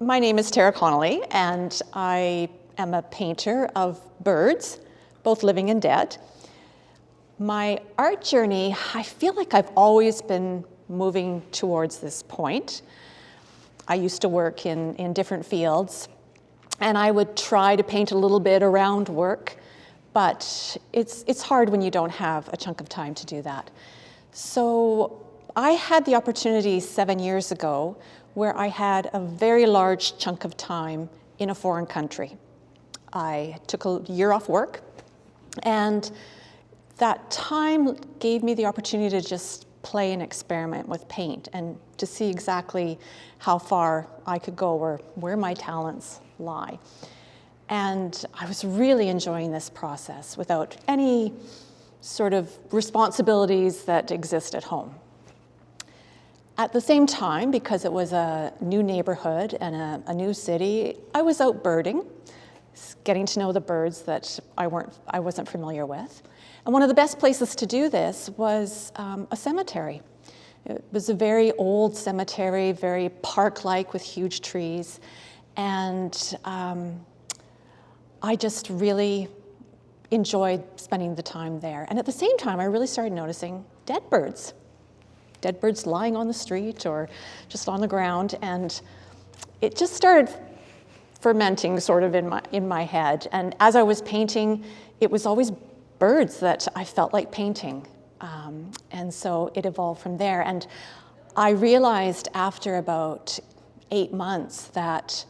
My name is Connolly, and I am a painter of birds, both living and dead. My art journey, I feel like I've always been moving towards this point. I used to work in different fields, and I would try to paint a little bit around work, but it's hard when you don't have a chunk of time to do that. So I had the opportunity 7 years ago where I had a very large chunk of time in a foreign country. I took a year off work, and that time gave me the opportunity to just play and experiment with paint and to see exactly how far I could go or where my talents lie. And I was really enjoying this process without any sort of responsibilities that exist at home. At the same time, because it was a new neighborhood and a new city, I was out birding, getting to know the birds that I wasn't familiar with. And one of the best places to do this was a cemetery. It was a very old cemetery, very park-like with huge trees. And I just really enjoyed spending the time there. And at the same time, I really started noticing dead birds lying on the street or just on the ground. And it just started fermenting sort of in my head. And as I was painting, it was always birds that I felt like painting. And so it evolved from there. And I realized after about 8 months that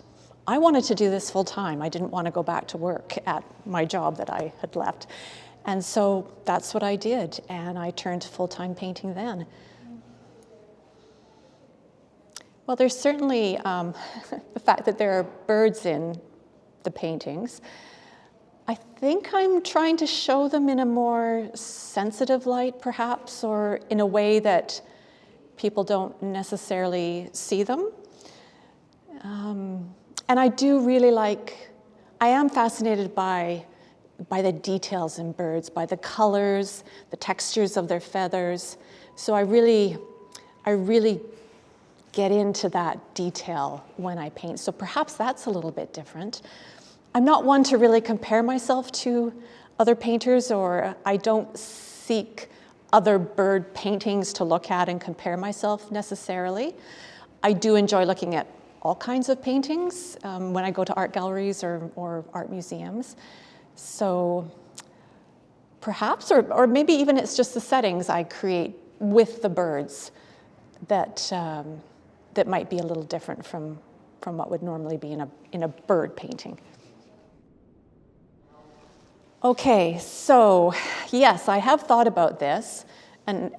I wanted to do this full time. I didn't want to go back to work at my job that I had left. And so that's what I did. And I turned to full-time painting then. Well, there's certainly the fact that there are birds in the paintings. I think I'm trying to show them in a more sensitive light, perhaps, or in a way that people don't necessarily see them. And I do really I am fascinated by the details in birds, by the colors, the textures of their feathers. So I really get into that detail when I paint. So perhaps that's a little bit different. I'm not one to really compare myself to other painters, or I don't seek other bird paintings to look at and compare myself necessarily. I do enjoy looking at all kinds of paintings when I go to art galleries or art museums. So perhaps, or maybe even it's just the settings I create with the birds that might be a little different from what would normally be in a bird painting. Okay, so yes, I have thought about this, and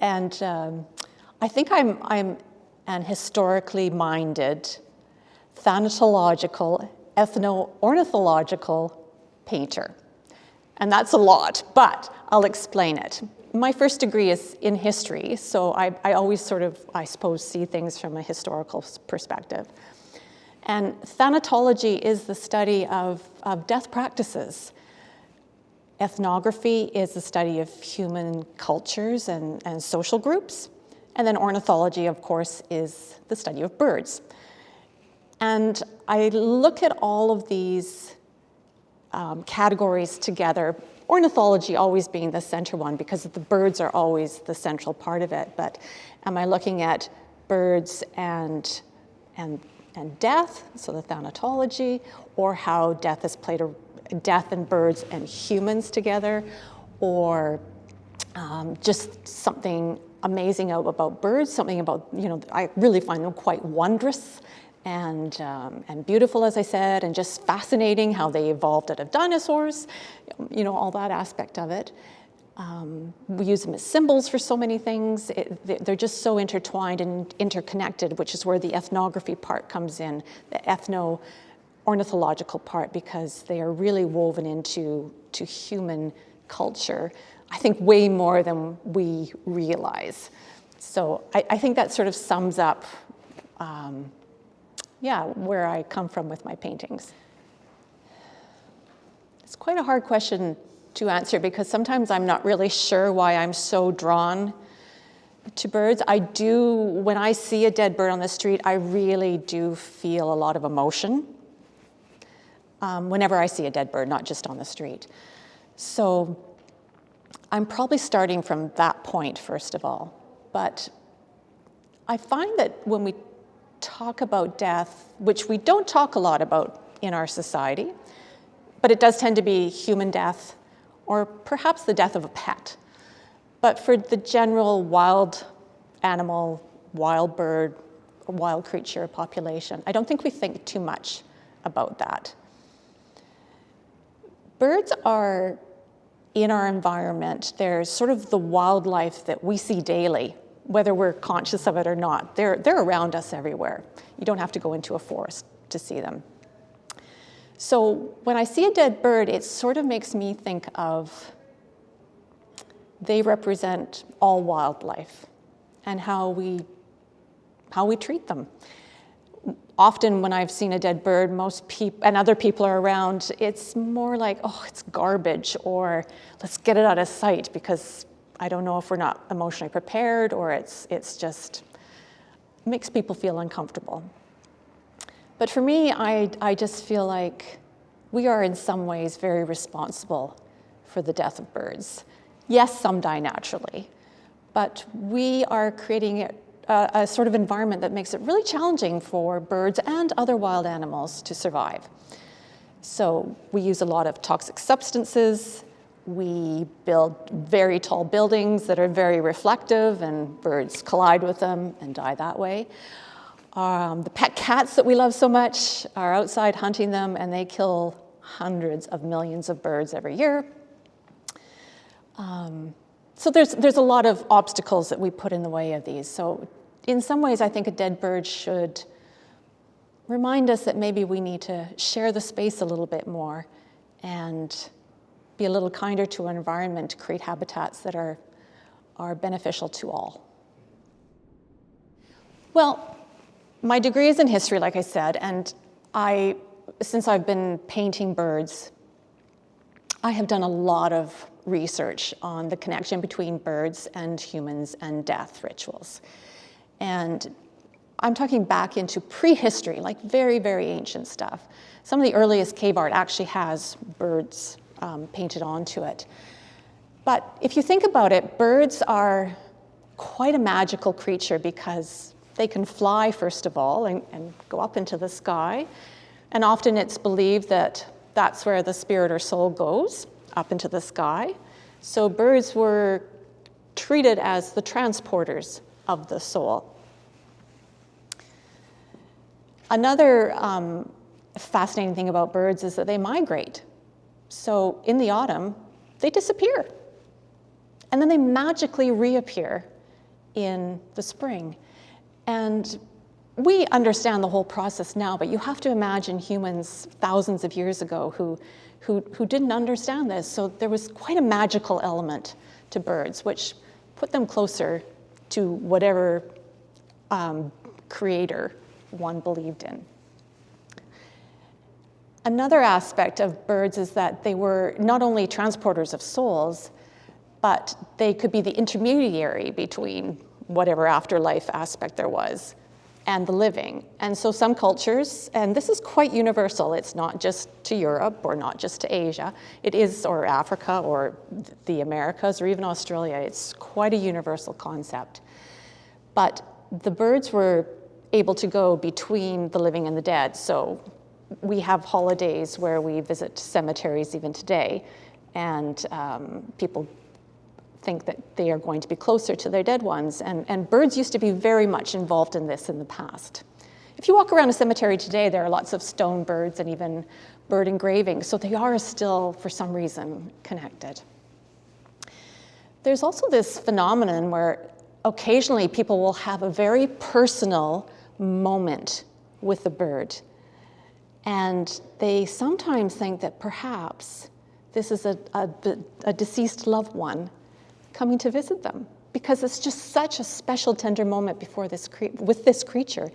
I think I'm an historically minded, thanatological, ethno-ornithological painter. And that's a lot, but I'll explain it. My first degree is in history, so I always sort of, I suppose, see things from a historical perspective. And thanatology is the study of death practices. Ethnography is the study of human cultures and social groups. And then ornithology, of course, is the study of birds. And I look at all of these categories together, ornithology always being the center one because the birds are always the central part of it. But am I looking at birds and death, so the thanatology, or how death has played death and birds and humans together, or just something amazing about birds, something about, I really find them quite wondrous and beautiful, as I said, and just fascinating how they evolved out of dinosaurs, all that aspect of it. We use them as symbols for so many things. They're just so intertwined and interconnected, which is where the ethnography part comes in, the ethno-ornithological part, because they are really woven into human culture, I think way more than we realize. So I think that sort of sums up where I come from with my paintings. It's quite a hard question to answer because sometimes I'm not really sure why I'm so drawn to birds. I do, when I see a dead bird on the street, I really do feel a lot of emotion whenever I see a dead bird, not just on the street. So I'm probably starting from that point, first of all. But I find that when we talk about death, which we don't talk a lot about in our society, but it does tend to be human death or perhaps the death of a pet. But for the general wild animal, wild bird, or wild creature population, I don't think we think too much about that. Birds are in our environment. They're sort of the wildlife that we see daily, whether we're conscious of it or not. They're around us everywhere. You don't have to go into a forest to see them. So when I see a dead bird, it sort of makes me think of they represent all wildlife and how we treat them. Often when I've seen a dead bird, most people and other people are around, it's more like, oh, it's garbage, or let's get it out of sight, because I don't know if we're not emotionally prepared, or it's just makes people feel uncomfortable. But for me, I just feel like we are in some ways very responsible for the death of birds. Yes, some die naturally, but we are creating a sort of environment that makes it really challenging for birds and other wild animals to survive. So we use a lot of toxic substances. We build very tall buildings that are very reflective, and birds collide with them and die that way. The pet cats that we love so much are outside hunting them, and they kill hundreds of millions of birds every year. So there's a lot of obstacles that we put in the way of these. So in some ways, I think a dead bird should remind us that maybe we need to share the space a little bit more and be a little kinder to our environment, to create habitats that are beneficial to all. Well, my degree is in history, like I said, and since I've been painting birds, I have done a lot of research on the connection between birds and humans and death rituals. And I'm talking back into prehistory, like very, very ancient stuff. Some of the earliest cave art actually has birds painted onto it. But if you think about it, birds are quite a magical creature because they can fly, first of all, and go up into the sky. And often it's believed that that's where the spirit or soul goes, up into the sky. So birds were treated as the transporters of the soul. Another fascinating thing about birds is that they migrate. So in the autumn, they disappear. And then they magically reappear in the spring. And we understand the whole process now, but you have to imagine humans thousands of years ago who didn't understand this. So there was quite a magical element to birds, which put them closer to whatever creator one believed in. Another aspect of birds is that they were not only transporters of souls, but they could be the intermediary between whatever afterlife aspect there was and the living. And so some cultures, and this is quite universal, it's not just to Europe or not just to Asia, it is, or Africa or the Americas or even Australia, it's quite a universal concept. But the birds were able to go between the living and the dead. So we have holidays where we visit cemeteries even today, and people think that they are going to be closer to their dead ones. And birds used to be very much involved in this in the past. If you walk around a cemetery today, there are lots of stone birds and even bird engravings, so they are still, for some reason, connected. There's also this phenomenon where occasionally people will have a very personal moment with the bird. And they sometimes think that perhaps this is a deceased loved one coming to visit them, because it's just such a special, tender moment with this creature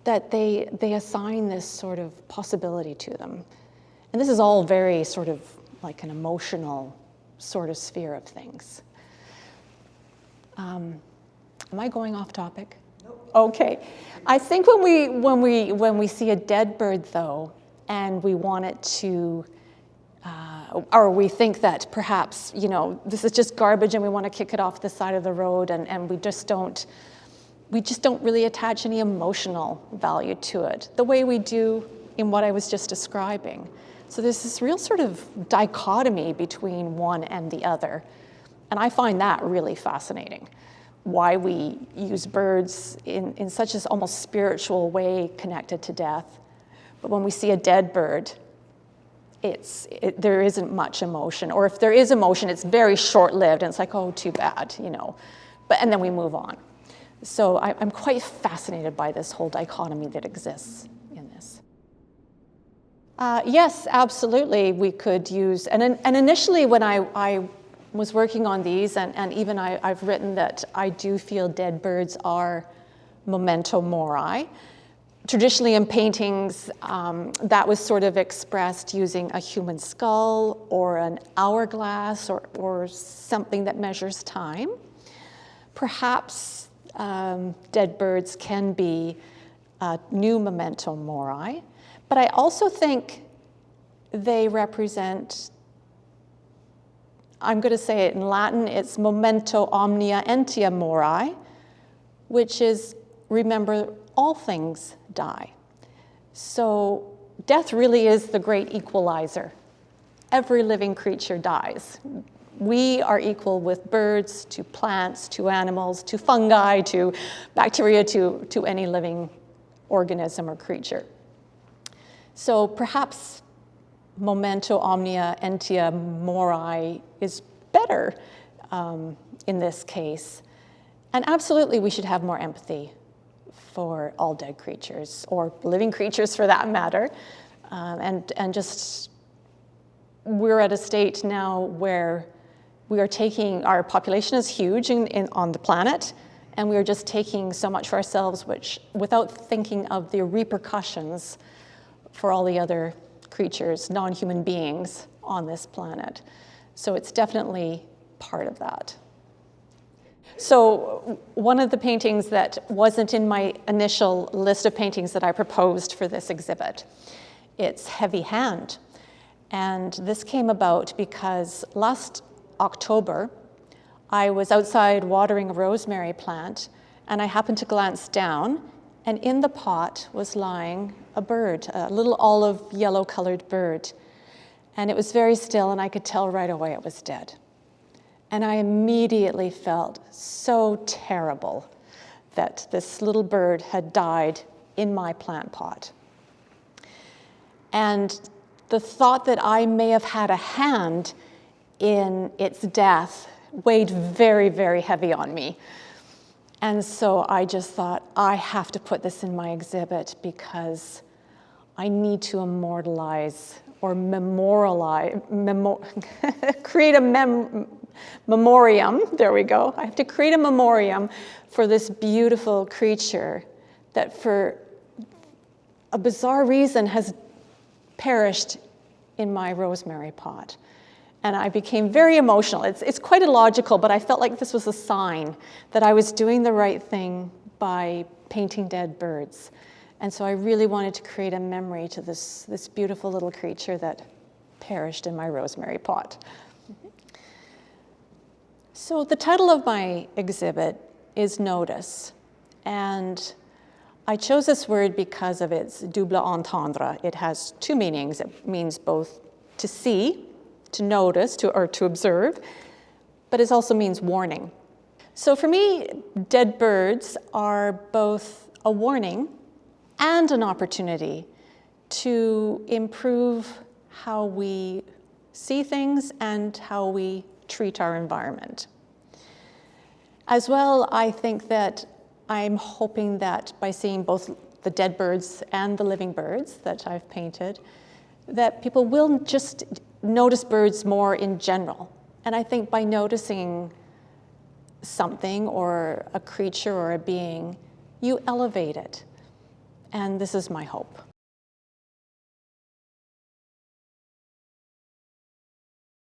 that they assign this sort of possibility to them. And this is all very sort of like an emotional sort of sphere of things. Am I going off topic? Nope. Okay. I think when we see a dead bird, though, and we want it to, or we think that perhaps, this is just garbage and we want to kick it off the side of the road, and we just don't really attach any emotional value to it, the way we do in what I was just describing. So there's this real sort of dichotomy between one and the other. And I find that really fascinating, why we use birds in such an almost spiritual way connected to death. But when we see a dead bird, there isn't much emotion. Or if there is emotion, it's very short-lived, and it's like, oh, too bad, and then we move on. So I'm quite fascinated by this whole dichotomy that exists in this. Yes, absolutely, we could use, and initially when I was working on these, and even I've written that I do feel dead birds are memento mori. Traditionally in paintings, that was sort of expressed using a human skull or an hourglass or something that measures time. Perhaps dead birds can be a new memento mori, but I also think they represent, I'm going to say it in Latin, it's memento omnia entia mori, which is remember all things die. So death really is the great equalizer. Every living creature dies. We are equal with birds, to plants, to animals, to fungi, to bacteria, to any living organism or creature. So perhaps memento omnia entia mori is better in this case. And absolutely we should have more empathy for all dead creatures, or living creatures for that matter. And just, we're at a state now where we are taking, our population is huge on the planet, and we are just taking so much for ourselves, which, without thinking of the repercussions for all the other creatures, non-human beings on this planet. So it's definitely part of that. So one of the paintings that wasn't in my initial list of paintings that I proposed for this exhibit, it's Heavy Hand. And this came about because last October, I was outside watering a rosemary plant, and I happened to glance down, and in the pot was lying a bird, a little olive yellow-colored bird. And it was very still, and I could tell right away it was dead. And I immediately felt so terrible that this little bird had died in my plant pot. And the thought that I may have had a hand in its death weighed very, very heavy on me. And so I just thought, I have to put this in my exhibit because I need to immortalize or memorialize, create a memoriam, there we go. I have to create a memoriam for this beautiful creature that for a bizarre reason has perished in my rosemary pot. And I became very emotional. It's quite illogical, but I felt like this was a sign that I was doing the right thing by painting dead birds. And so I really wanted to create a memory to this beautiful little creature that perished in my rosemary pot. So the title of my exhibit is Notice. And I chose this word because of its double entendre. It has two meanings. It means both to see, to notice, or to observe, but it also means warning. So for me, dead birds are both a warning and an opportunity to improve how we see things and how we treat our environment. As well, I think that I'm hoping that by seeing both the dead birds and the living birds that I've painted, that people will just notice birds more in general. And I think by noticing something or a creature or a being, you elevate it. And this is my hope.